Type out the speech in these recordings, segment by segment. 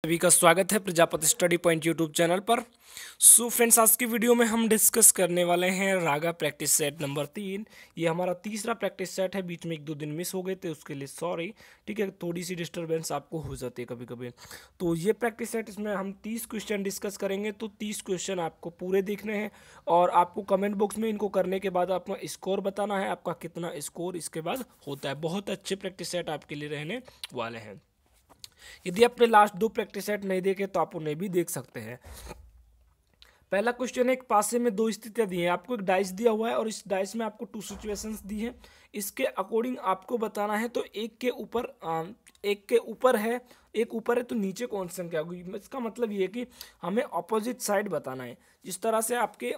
सभी का स्वागत है Prajapati study point YouTube channel पर। फ्रेंड्स, आज की वीडियो में हम डिस्कस करने वाले हैं रागा प्रैक्टिस सेट नंबर 3। ये हमारा तीसरा प्रैक्टिस सेट है। बीच में 1-2 दिन मिस हो गए थे, उसके लिए सॉरी। ठीक है, थोड़ी सी डिस्टर्बेंस आपको हो जाती है कभी कभी। तो ये प्रैक्टिस सेट, इसमें हम 30 क्वेश्चन डिस्कस करेंगे। तो 30 क्वेश्चन आपको पूरे देखने हैं और आपको कमेंट बॉक्स में इनको करने के बाद अपना स्कोर बताना है, आपका कितना स्कोर इसके बाद होता है। बहुत अच्छे प्रैक्टिस सेट आपके लिए रहने वाले हैं। यदि आपने लास्ट 2 प्रैक्टिस सेट नहीं देखे तो आप उन्हें भी देख सकते हैं। पहला क्वेश्चन है, एक पासे में 2 स्थितियां दी हैं। आपको एक डाइस दिया हुआ है और इस डाइस में आपको 2 सिचुएशंस दी हैं। इसके अकॉर्डिंग आपको बताना है। तो एक के ऊपर है, एक ऊपर है तो नीचे कौन सी संख्या होगी। इसका मतलब ये है कि हमें ऑपोजिट साइड बताना है। जिस तरह से आपके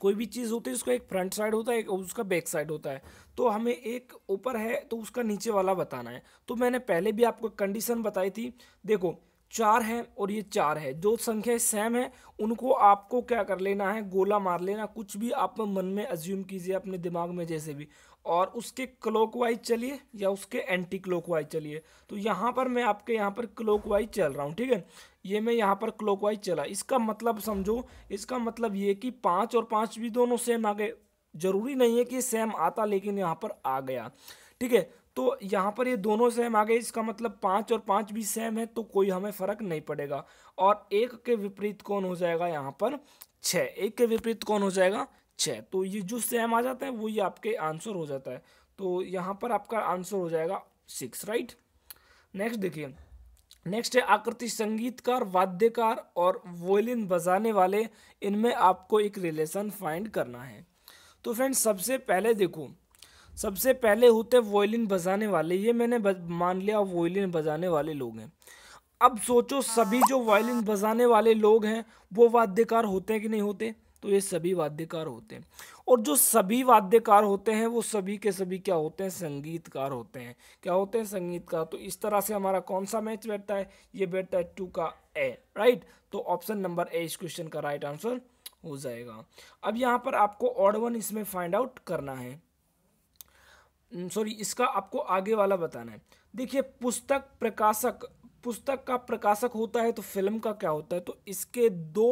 कोई भी चीज़ होती है, उसका एक फ्रंट साइड होता है, एक उसका बैक साइड होता है। तो हमें एक ऊपर है तो उसका नीचे वाला बताना है। तो मैंने पहले भी आपको कंडीशन बताई थी। देखो, 4 है और ये 4 है, जो संख्या सेम है उनको आपको क्या कर लेना है, गोला मार लेना। कुछ भी आप मन में अज्यूम कीजिए अपने दिमाग में जैसे भी, और उसके क्लॉकवाइज चलिए या उसके एंटी क्लॉकवाइज चलिए। तो यहाँ पर मैं आपके यहाँ पर क्लॉकवाइज चल रहा हूँ। ठीक है, ये मैं यहाँ पर क्लॉकवाइज चला। इसका मतलब समझो, इसका मतलब ये कि 5 और 5 भी दोनों सेम आ गए। जरूरी नहीं है कि सेम आता, लेकिन यहाँ पर आ गया। ठीक है, तो यहाँ पर ये दोनों सेम आ गए। इसका मतलब 5 और 5 भी सेम है, तो कोई हमें फर्क नहीं पड़ेगा। और एक के विपरीत कौन हो जाएगा यहाँ पर, 6। एक के विपरीत कौन हो जाएगा, 6। तो ये जो सेम आ जाता है वो ये आपके आंसर हो जाता है। तो यहाँ पर आपका आंसर हो जाएगा 6, राइट। नेक्स्ट देखिए, नेक्स्ट है आकृति। संगीतकार, वाद्यकार और वोलिन बजाने वाले, इनमें आपको एक रिलेशन फाइंड करना है। तो फ्रेंड्स, सबसे पहले देखो, सबसे पहले होते वोलिन बजाने वाले। ये मैंने मान लिया वोलिन बजाने वाले लोग हैं। अब सोचो, सभी जो वायलिन बजाने वाले लोग हैं वो वाद्यकार होते हैं कि नहीं होते। तो ये सभी वाद्यकार होते हैं। और जो सभी वाद्यकार होते हैं वो सभी के सभी क्या होते हैं, संगीतकार होते हैं। क्या होते हैं, संगीतकार। तो इस तरह से हमारा कौन सा मैच बैठता है, ये बैठता है 2 का ए, राइट। तो ऑप्शन नंबर ए इस क्वेश्चन का राइट आंसर हो जाएगा। अब यहाँ पर आपको ऑड वन इसमें फाइंड आउट करना है। सॉरी, इसका आपको आगे वाला बताना है। देखिए, पुस्तक का प्रकाशक होता है तो फिल्म का क्या होता है। तो इसके 2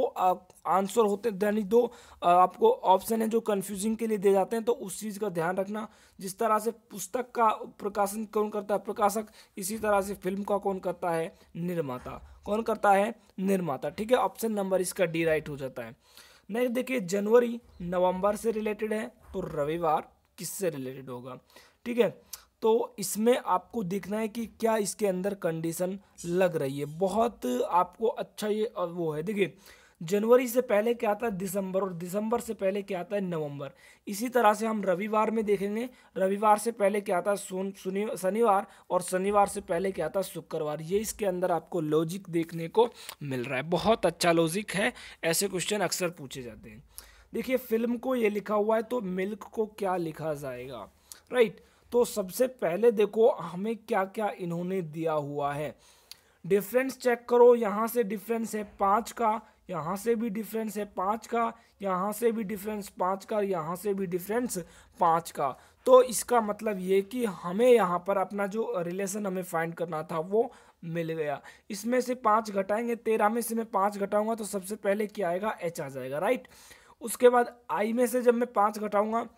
आंसर होते हैं, यानी 2 आपको ऑप्शन है जो कंफ्यूजिंग के लिए दे जाते हैं। तो उस चीज़ का ध्यान रखना। जिस तरह से पुस्तक का प्रकाशन कौन करता है, प्रकाशक, इसी तरह से फिल्म का कौन करता है, निर्माता। कौन करता है, निर्माता। ठीक है, ऑप्शन नंबर इसका डी राइट हो जाता है। नेक्स्ट देखिए, जनवरी नवंबर से रिलेटेड है तो रविवार किससे रिलेटेड होगा। ठीक है, तो इसमें आपको देखना है कि क्या इसके अंदर कंडीशन लग रही है। बहुत आपको अच्छा ये वो है। देखिए, जनवरी से पहले क्या आता है, दिसंबर, और दिसंबर से पहले क्या आता है, नवंबर। इसी तरह से हम रविवार में देखेंगे, रविवार से पहले क्या आता है, शनिवार, और शनिवार से पहले क्या आता है, शुक्रवार। ये इसके अंदर आपको लॉजिक देखने को मिल रहा है। बहुत अच्छा लॉजिक है, ऐसे क्वेश्चन अक्सर पूछे जाते हैं। देखिए, फिल्म को ये लिखा हुआ है तो मिल्क को क्या लिखा जाएगा, राइट। तो सबसे पहले देखो हमें क्या क्या इन्होंने दिया हुआ है। डिफरेंस चेक करो, यहाँ से डिफरेंस है 5 का, यहाँ से भी डिफरेंस है 5 का, यहाँ से भी डिफरेंस 5 का, यहाँ से भी डिफरेंस 5 का। तो इसका मतलब ये कि हमें यहाँ पर अपना जो रिलेशन हमें फाइंड करना था वो मिल गया। इसमें से 5 घटाएंगे, 13 में से मैं 5 घटाऊंगा तो सबसे पहले क्या आएगा, एच आ जाएगा, राइट। उसके बाद आई में से जब मैं 5 घटाऊंगा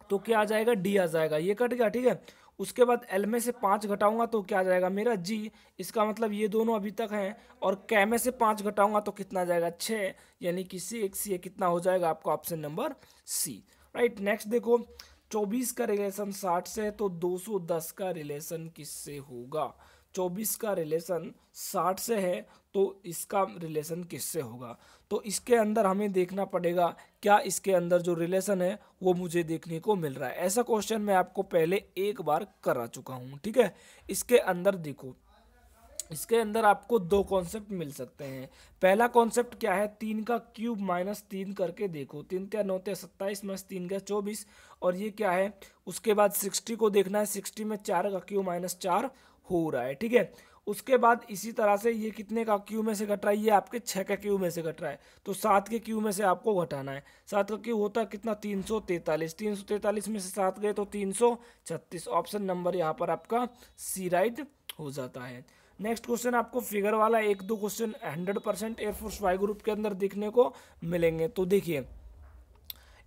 तो क्या आ जाएगा, डी आ जाएगा, ये कट गया। ठीक है, उसके बाद एल में से 5 घटाऊंगा तो क्या आ जाएगा, मेरा जी। इसका मतलब ये दोनों अभी तक हैं। और कै में से 5 घटाऊंगा तो कितना आ जाएगा, 6, यानी कि सिक्स। ये कितना हो जाएगा आपका option number C, right. Next देखो, 24 का रिलेशन 60 से है तो 210 का रिलेशन किससे होगा। 24 का रिलेशन 60 से है तो इसका रिलेशन किससे होगा। तो इसके अंदर हमें देखना पड़ेगा क्या इसके अंदर जो रिलेशन है वो मुझे देखने को मिल रहा है। ऐसा क्वेश्चन मैं आपको पहले एक बार करा चुका हूँ। ठीक है, इसके अंदर देखो, इसके अंदर आपको 2 कॉन्सेप्ट मिल सकते हैं। पहला कॉन्सेप्ट क्या है, 3 का क्यूब माइनस 3 करके देखो। 3 क्या 9 27 माइनस 3 का 24। और ये क्या है, उसके बाद 60 को देखना है। 60 में 4 का क्यूब माइनस 4 हो रहा है। ठीक है, उसके बाद इसी तरह से ये कितने का क्यूब में से घट रहा है, ये आपके 6 का क्यूब में से घट रहा है। तो 7 के क्यूब में से आपको घटाना है। 7 का क्यूब होता है कितना, 343। 343 में से 7 गए तो 336। ऑप्शन नंबर यहाँ पर आपका सी राइट हो जाता है। नेक्स्ट क्वेश्चन आपको फिगर वाला 1-2 क्वेश्चन 100% एयरफोर्स वाई ग्रुप के अंदर देखने को मिलेंगे। तो देखिए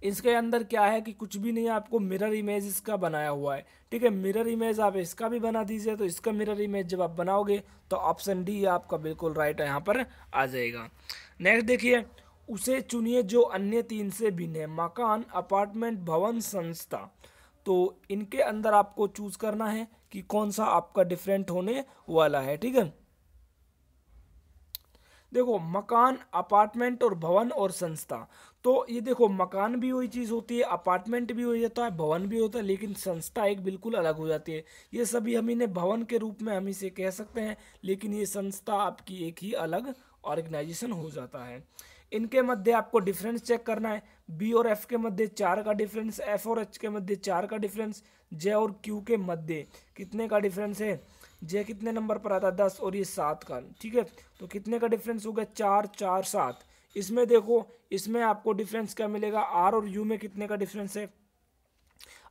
इसके अंदर क्या है कि कुछ भी नहीं है, आपको मिरर इमेज इसका बनाया हुआ है। ठीक है, मिरर इमेज आप इसका भी बना दीजिए। तो इसका मिरर इमेज जब आप बनाओगे तो ऑप्शन डी आपका बिल्कुल राइट यहाँ पर आ जाएगा। नेक्स्ट देखिए, उसे चुनिए जो अन्य 3 से भिन्न है। मकान, अपार्टमेंट, भवन, संस्था। तो इनके अंदर आपको चूज करना है कि कौन सा आपका डिफरेंट होने वाला है। ठीक है, देखो मकान, अपार्टमेंट और भवन और संस्था। तो ये देखो मकान भी वही चीज़ होती है, अपार्टमेंट भी वही होता है, भवन भी होता है, लेकिन संस्था एक बिल्कुल अलग हो जाती है। ये सभी हम इन्हें भवन के रूप में हम इसे कह सकते हैं, लेकिन ये संस्था आपकी एक ही अलग ऑर्गेनाइजेशन हो जाता है। इनके मध्य आपको डिफरेंस चेक करना है। बी और एफ के मध्य 4 का डिफरेंस, एफ और एच के मध्य 4 का डिफरेंस, जे और क्यू के मध्य कितने का डिफरेंस है। जे कितने नंबर पर आता है 10 और ये 7 का। ठीक है, तो कितने का डिफरेंस हो गया 4 4 7। इसमें देखो इसमें आपको डिफरेंस क्या मिलेगा, आर और यू में कितने का डिफरेंस है।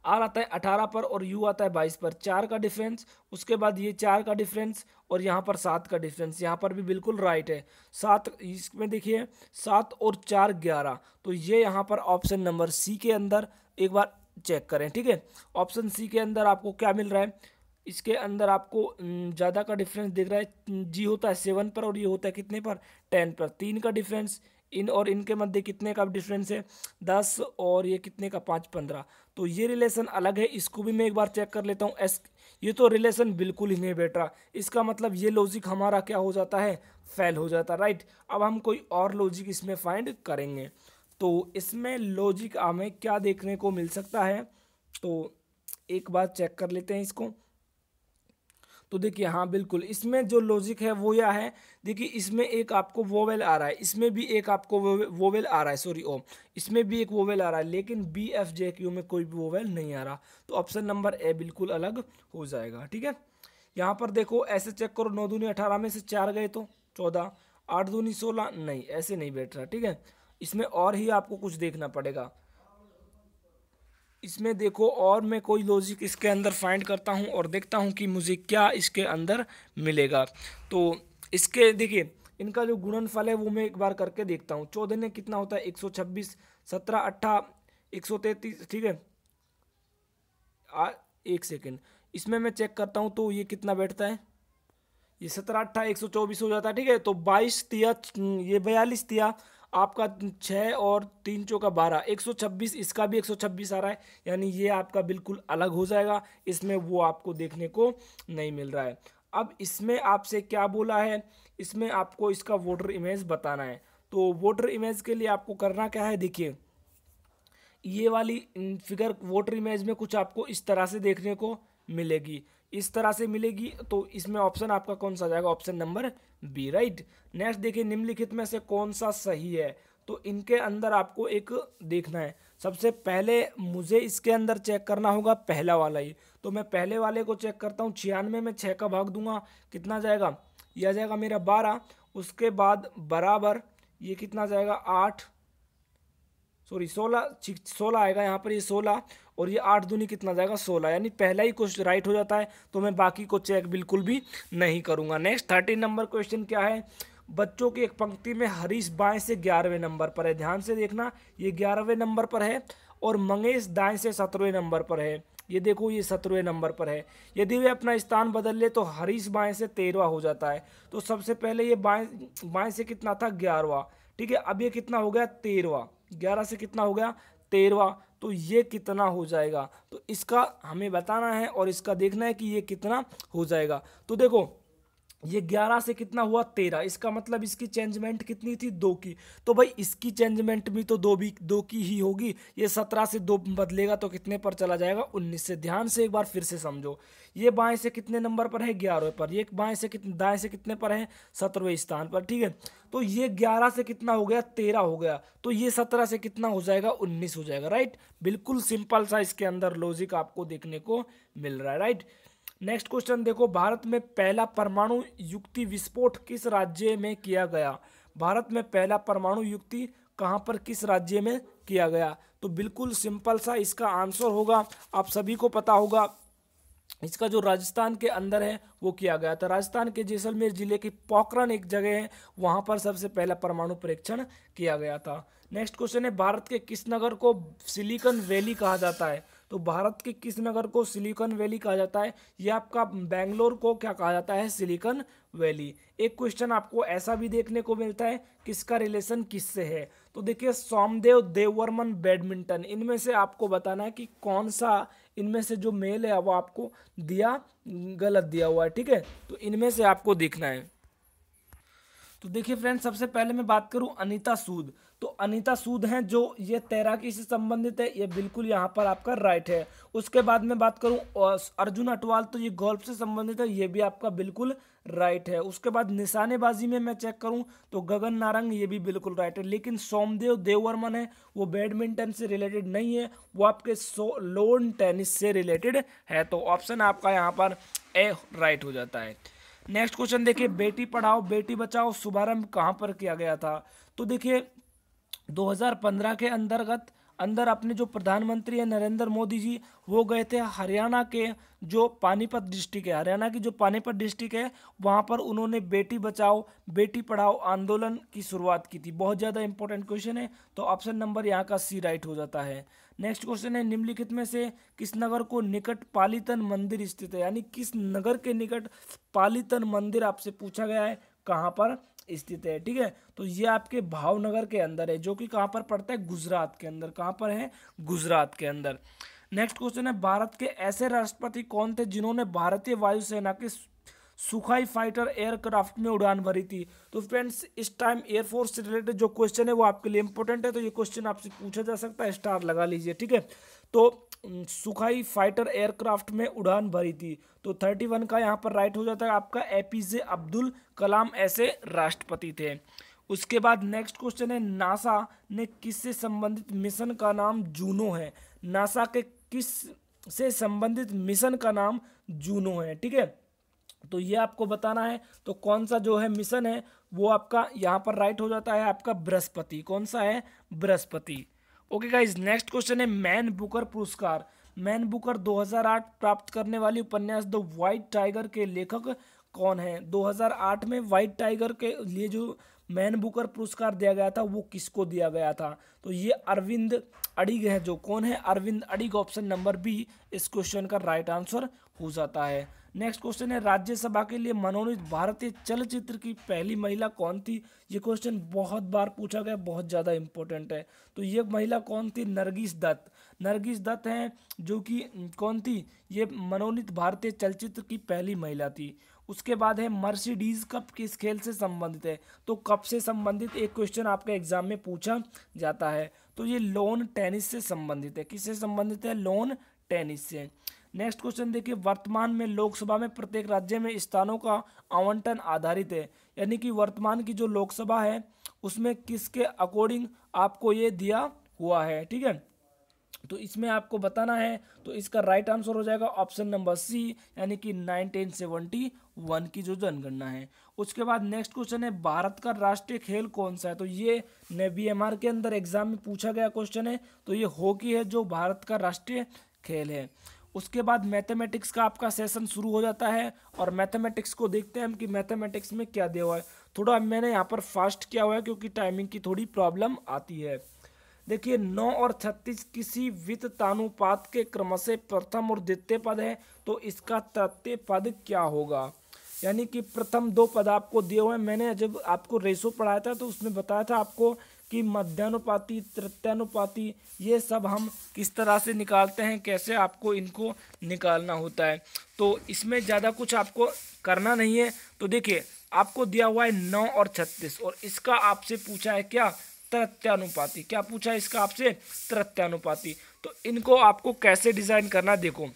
आर आता है 18 पर और यू आता है 22 पर, 4 का डिफरेंस। उसके बाद ये 4 का डिफरेंस और यहाँ पर 7 का डिफरेंस, यहाँ पर भी बिल्कुल राइट है 7। इसमें देखिए 7 और 4 11। तो ये यहाँ पर ऑप्शन नंबर सी के अंदर एक बार चेक करें। ठीक है, ऑप्शन सी के अंदर आपको क्या मिल रहा है, इसके अंदर आपको ज़्यादा का डिफरेंस दिख रहा है। जी होता है 7 पर और ये होता है कितने पर 10 पर। 3 का डिफरेंस इन और इनके मध्य कितने का डिफरेंस है 10 और ये कितने का 5 15। तो ये रिलेशन अलग है, इसको भी मैं एक बार चेक कर लेता हूँ। एस ये तो रिलेशन बिल्कुल ही नहीं बैठ रहा, इसका मतलब ये लॉजिक हमारा क्या हो जाता है, फेल हो जाता है। राइट, अब हम कोई और लॉजिक इसमें फाइंड करेंगे। तो इसमें लॉजिक हमें क्या देखने को मिल सकता है, तो एक बार चेक कर लेते हैं इसको। तो देखिए हाँ बिल्कुल, इसमें जो लॉजिक है वो यह है, देखिए इसमें एक आपको वोवेल आ रहा है, इसमें भी एक आपको वोवेल आ रहा है, सॉरी ओ, इसमें भी एक वोवेल आ रहा है, लेकिन बी एफ जे क्यू में कोई भी वोवेल नहीं आ रहा। तो ऑप्शन नंबर ए बिल्कुल अलग हो जाएगा। ठीक है, यहाँ पर देखो ऐसे चेक करो, 9 दूनी 18 में से 4 गए तो 14, 8 दूनी 16, नहीं ऐसे नहीं बैठ रहा। ठीक है, इसमें और ही आपको कुछ देखना पड़ेगा। इसमें देखो और मैं कोई लॉजिक इसके अंदर फाइंड करता हूँ और देखता हूँ कि मुझे क्या इसके अंदर मिलेगा। तो इसके देखिए इनका जो गुणनफल है वो मैं एक बार करके देखता हूँ। 14 ने कितना होता है 126, 17 8 133। ठीक है, एक सेकेंड, इसमें मैं चेक करता हूँ तो ये कितना बैठता है, ये 17 8 124 हो जाता है। ठीक है, तो 22 तिया ये 42 तिया आपका 6 और 3 चौका 12, 126, इसका भी 126 आ रहा है, यानी ये आपका बिल्कुल अलग हो जाएगा, इसमें वो आपको देखने को नहीं मिल रहा है। अब इसमें आपसे क्या बोला है, इसमें आपको इसका वोटर इमेज बताना है। तो वोटर इमेज के लिए आपको करना क्या है, देखिए ये वाली फिगर वोटर इमेज में कुछ आपको इस तरह से देखने को मिलेगी, इस तरह से मिलेगी। तो इसमें ऑप्शन आपका कौन सा जाएगा, option number B. Right, next देखिए निम्नलिखित में से कौन सा सही है। तो इनके अंदर आपको एक देखना है, सबसे पहले मुझे इसके अंदर चेक करना होगा पहला वाला ही। तो मैं पहले वाले को चेक करता हूँ, 96 में 6 का भाग दूंगा कितना जाएगा, यह जाएगा मेरा 12। उसके बाद बराबर ये कितना जाएगा 8, सॉरी 16 आएगा यहाँ पर, ये 16 और ये 8 दूनी कितना जाएगा 16, यानी पहला ही क्वेश्चन राइट हो जाता है। तो मैं बाकी को चेक बिल्कुल भी नहीं करूंगा। नेक्स्ट 13 नंबर क्वेश्चन क्या है, बच्चों की एक पंक्ति में हरीश बाएं से 11वें नंबर पर है, ध्यान से देखना ये 11वें नंबर पर है, और मंगेश दाएं से 17वें नंबर पर है। ये देखो ये 17वें नंबर पर है। यदि वे अपना स्थान बदल ले तो हरीश बाएं से 13वां हो जाता है। तो सबसे पहले ये बाएं से कितना था 11वां। ठीक है, अब ये कितना हो गया 13वां, 11 से कितना हो गया 13वां। तो ये कितना हो जाएगा, तो इसका हमें बताना है और इसका देखना है कि ये कितना हो जाएगा। तो देखो ये 11 से कितना हुआ 13, इसका मतलब इसकी चेंजमेंट कितनी थी 2 की। तो भाई इसकी चेंजमेंट भी तो 2 की ही होगी। ये 17 से 2 बदलेगा तो कितने पर चला जाएगा 19 से। ध्यान से एक बार फिर से समझो, ये बाएं से कितने नंबर पर है 11वें पर, ये बाएं से दाएं से कितने पर है 17वें स्थान पर। ठीक है, तो ये 11 से कितना हो गया 13 हो गया, तो ये 17 से कितना हो जाएगा 19 हो जाएगा। राइट, बिल्कुल सिंपल सा इसके अंदर लॉजिक आपको देखने को मिल रहा है। राइट, नेक्स्ट क्वेश्चन देखो, भारत में पहला परमाणु युक्ति विस्फोट किस राज्य में किया गया। भारत में पहला परमाणु युक्ति कहां पर किस राज्य में किया गया। तो बिल्कुल सिंपल सा इसका आंसर होगा, आप सभी को पता होगा इसका जो राजस्थान के अंदर है वो किया गया था। राजस्थान के जैसलमेर जिले की पोखरण एक जगह है, वहां पर सबसे पहला परमाणु परीक्षण किया गया था। नेक्स्ट क्वेश्चन है, भारत के किस नगर को सिलिकॉन वैली कहा जाता है? तो भारत के किस नगर को सिलिकॉन वैली कहा जाता है? ये आपका बेंगलोर को क्या कहा जाता है? Silicon valley. एक क्वेश्चन आपको ऐसा भी देखने को मिलता है, किसका रिलेशन किससे है? तो देखिए, सोमदेव देववर्मन बैडमिंटन, इनमें से आपको बताना है कि कौन सा इनमें से जो मेल है वो आपको दिया गलत दिया हुआ है, ठीक है? तो इनमें से आपको देखना है। तो देखिए फ्रेंड्स, सबसे पहले मैं बात करूं अनीता सूद, तो अनीता सूद हैं जो ये तैराकी से संबंधित है, ये बिल्कुल यहाँ पर आपका राइट है। उसके बाद मैं बात करूं अर्जुन अटवाल, तो ये गोल्फ से संबंधित है, ये भी आपका बिल्कुल राइट है। उसके बाद निशानेबाजी में मैं चेक करूं तो गगन नारंग, ये भी बिल्कुल राइट है। लेकिन सोमदेव देववर्मन है वो बैडमिंटन से रिलेटेड नहीं है, वो आपके लोन टेनिस से रिलेटेड है। तो ऑप्शन आपका यहाँ पर ए राइट हो जाता है। नेक्स्ट क्वेश्चन देखिए, बेटी पढ़ाओ बेटी बचाओ शुभारंभ कहाँ पर किया गया था? तो देखिए 2015 के अंदर अपने जो प्रधानमंत्री है नरेंद्र मोदी जी, वो गए थे हरियाणा के जो पानीपत डिस्ट्रिक्ट है, हरियाणा की जो पानीपत डिस्ट्रिक्ट है, वहाँ पर उन्होंने बेटी बचाओ बेटी पढ़ाओ आंदोलन की शुरुआत की थी। बहुत ज़्यादा इंपॉर्टेंट क्वेश्चन है, तो ऑप्शन नंबर यहाँ का सी राइट हो जाता है। नेक्स्ट क्वेश्चन है, निम्नलिखित में से किस नगर को निकट पालीतन मंदिर स्थित है? यानी किस नगर के निकट पालीतन मंदिर आपसे पूछा गया है, कहाँ पर स्थित है, ठीक है? तो ये आपके भावनगर के अंदर है, जो कि कहाँ पर पड़ता है? गुजरात के अंदर। कहाँ पर है? गुजरात के अंदर। नेक्स्ट क्वेश्चन है, भारत के ऐसे राष्ट्रपति कौन थे जिन्होंने भारतीय वायुसेना के सुखाई फाइटर एयरक्राफ्ट में उड़ान भरी थी? तो फ्रेंड्स, इस टाइम एयरफोर्स से रिलेटेड जो क्वेश्चन है वो आपके लिए इंपॉर्टेंट है, तो ये क्वेश्चन आपसे पूछा जा सकता है, स्टार लगा लीजिए, ठीक है? तो सुखाई फाइटर एयरक्राफ्ट में उड़ान भरी थी, तो 31 का यहाँ पर राइट हो जाता है आपका। एपीजे अब्दुल कलाम ऐसे राष्ट्रपति थे। उसके बाद नेक्स्ट क्वेश्चन है, नासा ने किससे संबंधित मिशन का नाम जूनो है? नासा के किस से संबंधित मिशन का नाम जूनो है, ठीक है? तो ये आपको बताना है। तो कौन सा जो है मिशन है वो आपका यहाँ पर राइट हो जाता है आपका बृहस्पति। कौन सा है? Brihaspati. Okay guys, next question है, मैन बुकर पुरस्कार। मैन बुकर 2008 प्राप्त करने वाली उपन्यास द व्हाइट टाइगर के लेखक कौन है? 2008 में व्हाइट टाइगर के लिए जो मैन बुकर पुरस्कार दिया गया था वो किसको दिया गया था? तो ये अरविंद अडिग है। जो कौन है? अरविंद अडिग। ऑप्शन नंबर बी इस क्वेश्चन का राइट आंसर हो जाता है। नेक्स्ट क्वेश्चन है, राज्यसभा के लिए मनोनीत भारतीय चलचित्र की पहली महिला कौन थी? ये क्वेश्चन बहुत बार पूछा गया, बहुत ज़्यादा इंपॉर्टेंट है। तो ये महिला कौन थी? नरगिस दत्त। नरगिस दत्त हैं जो कि कौन थी? ये मनोनीत भारतीय चलचित्र की पहली महिला थी। उसके बाद है, मर्सिडीज कप किस खेल से संबंधित है? तो कप से संबंधित एक क्वेश्चन आपके एग्जाम में पूछा जाता है। तो ये लॉन टेनिस से संबंधित है। किससे संबंधित है? लॉन टेनिस से। नेक्स्ट क्वेश्चन देखिए, वर्तमान में लोकसभा में प्रत्येक राज्य में स्थानों का आवंटन आधारित है, यानी कि वर्तमान की जो लोकसभा है उसमें किसके अकॉर्डिंग आपको ये दिया हुआ है, ठीक है? तो इसमें आपको बताना है, तो इसका राइट आंसर हो जाएगा ऑप्शन नंबर सी, यानी कि 1971 की जो जनगणना है। उसके बाद नेक्स्ट क्वेश्चन है, भारत का राष्ट्रीय खेल कौन सा है? तो ये बीएमआर के अंदर एग्जाम में पूछा गया क्वेश्चन है। तो ये हॉकी है जो भारत का राष्ट्रीय खेल है। उसके बाद मैथमेटिक्स का आपका सेशन शुरू हो जाता है, और मैथमेटिक्स को देखते हैं हम कि मैथमेटिक्स में क्या दिया हुआ है। थोड़ा मैंने यहाँ पर फास्ट किया हुआ है क्योंकि टाइमिंग की थोड़ी प्रॉब्लम आती है। देखिए 9 और 36 किसी वित्तानुपात के क्रम से प्रथम और द्वितीय पद है, तो इसका तृतीय पद क्या होगा? यानी कि प्रथम दो पद आपको दिए हुए हैं। मैंने जब आपको रेशो पढ़ाया था तो उसमें बताया था आपको कि मध्यानुपाती, तृतीयानुपाती, ये सब हम किस तरह से निकालते हैं, कैसे आपको इनको निकालना होता है। तो इसमें ज़्यादा कुछ आपको करना नहीं है। तो देखिए आपको दिया हुआ है 9 और 36, और इसका आपसे पूछा है क्या? तृतीयानुपाती। क्या पूछा है इसका आपसे? तृतीयानुपाती। तो इनको आपको कैसे डिजाइन करना, देखो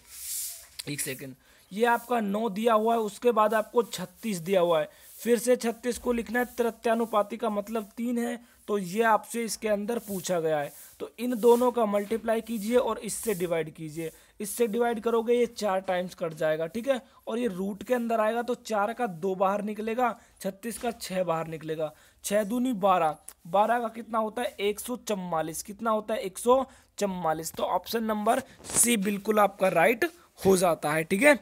एक सेकेंड, ये आपका 9 दिया हुआ है, उसके बाद आपको 36 दिया हुआ है, फिर से 36 को लिखना है। तृतीयानुपाती का मतलब 3 है, तो ये आपसे इसके अंदर पूछा गया है। तो इन दोनों का मल्टीप्लाई कीजिए और इससे डिवाइड कीजिए। इससे डिवाइड करोगे ये 4 टाइम्स कट जाएगा, ठीक है? और ये रूट के अंदर आएगा तो 4 का 2 बाहर निकलेगा, 36 का 6 बाहर निकलेगा। 6 दूनी 12, 12 का कितना होता है? 144। कितना होता है? 144। तो ऑप्शन नंबर सी बिल्कुल आपका राइट हो जाता है। ठीक है,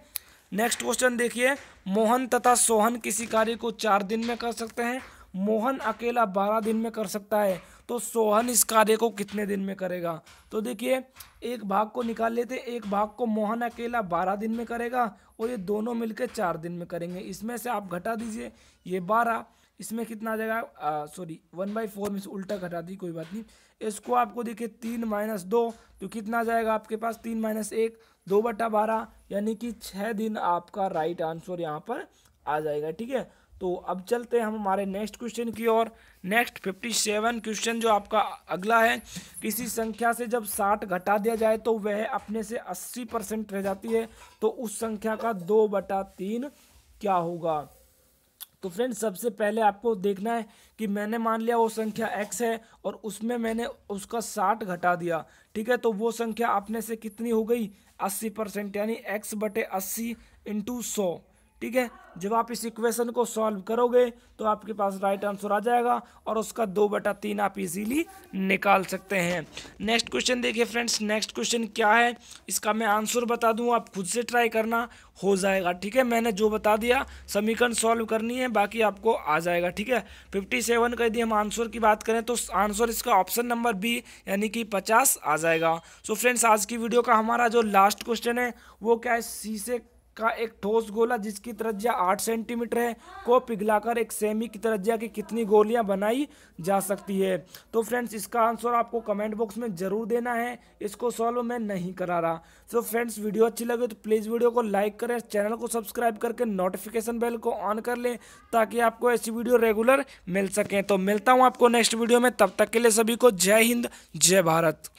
नेक्स्ट क्वेश्चन देखिए, मोहन तथा सोहन किसी कार्य को 4 दिन में कर सकते हैं, मोहन अकेला 12 दिन में कर सकता है, तो सोहन इस कार्य को कितने दिन में करेगा। तो देखिए एक भाग को निकाल लेते, एक भाग को मोहन अकेला 12 दिन में करेगा और ये दोनों मिलकर 4 दिन में करेंगे। इसमें से आप घटा दीजिए, ये 12, इसमें कितना आ जाएगा, सॉरी 1/4 में से उल्टा घटा दी, कोई बात नहीं। इसको आपको देखिए 3 - 2 तो कितना आ जाएगा आपके पास, 3 - 1 2/12, यानी कि 6 दिन आपका राइट आंसर यहाँ पर आ जाएगा। ठीक है, तो अब चलते हैं हम हमारे नेक्स्ट क्वेश्चन की ओर। नेक्स्ट 57 क्वेश्चन जो आपका अगला है, किसी संख्या से जब 60 घटा दिया जाए तो वह अपने से 80% रह जाती है, तो उस संख्या का 2/3 क्या होगा। तो फ्रेंड्स सबसे पहले आपको देखना है कि मैंने मान लिया वो संख्या x है और उसमें मैंने उसका 60 घटा दिया। ठीक है, तो वो संख्या अपने से कितनी हो गई, 80%, यानी x/80 × 100। ठीक है, जब आप इस इक्वेशन को सॉल्व करोगे तो आपके पास राइट आंसर आ जाएगा और उसका 2/3 आप इजीली निकाल सकते हैं। नेक्स्ट क्वेश्चन देखिए फ्रेंड्स, नेक्स्ट क्वेश्चन क्या है, इसका मैं आंसर बता दूं, आप खुद से ट्राई करना, हो जाएगा। ठीक है, मैंने जो बता दिया समीकरण सॉल्व करनी है, बाकी आपको आ जाएगा। ठीक है, 57 का यदि हम आंसर की बात करें तो आंसर इसका ऑप्शन नंबर बी यानी कि 50 आ जाएगा। सो फ्रेंड्स आज की वीडियो का हमारा जो लास्ट क्वेश्चन है वो क्या है, शीशे का एक ठोस गोला जिसकी त्रिज्या 8 सेंटीमीटर है को पिघलाकर एक सेमी की त्रिज्या की कितनी गोलियां बनाई जा सकती है। तो फ्रेंड्स इसका आंसर आपको कमेंट बॉक्स में जरूर देना है, इसको सॉल्व मैं नहीं करा रहा। तो फ्रेंड्स वीडियो अच्छी लगे तो प्लीज़ वीडियो को लाइक करें, चैनल को सब्सक्राइब करके नोटिफिकेशन बेल को ऑन कर लें ताकि आपको ऐसी वीडियो रेगुलर मिल सकें। तो मिलता हूँ आपको नेक्स्ट वीडियो में, तब तक के लिए सभी को जय हिंद जय भारत।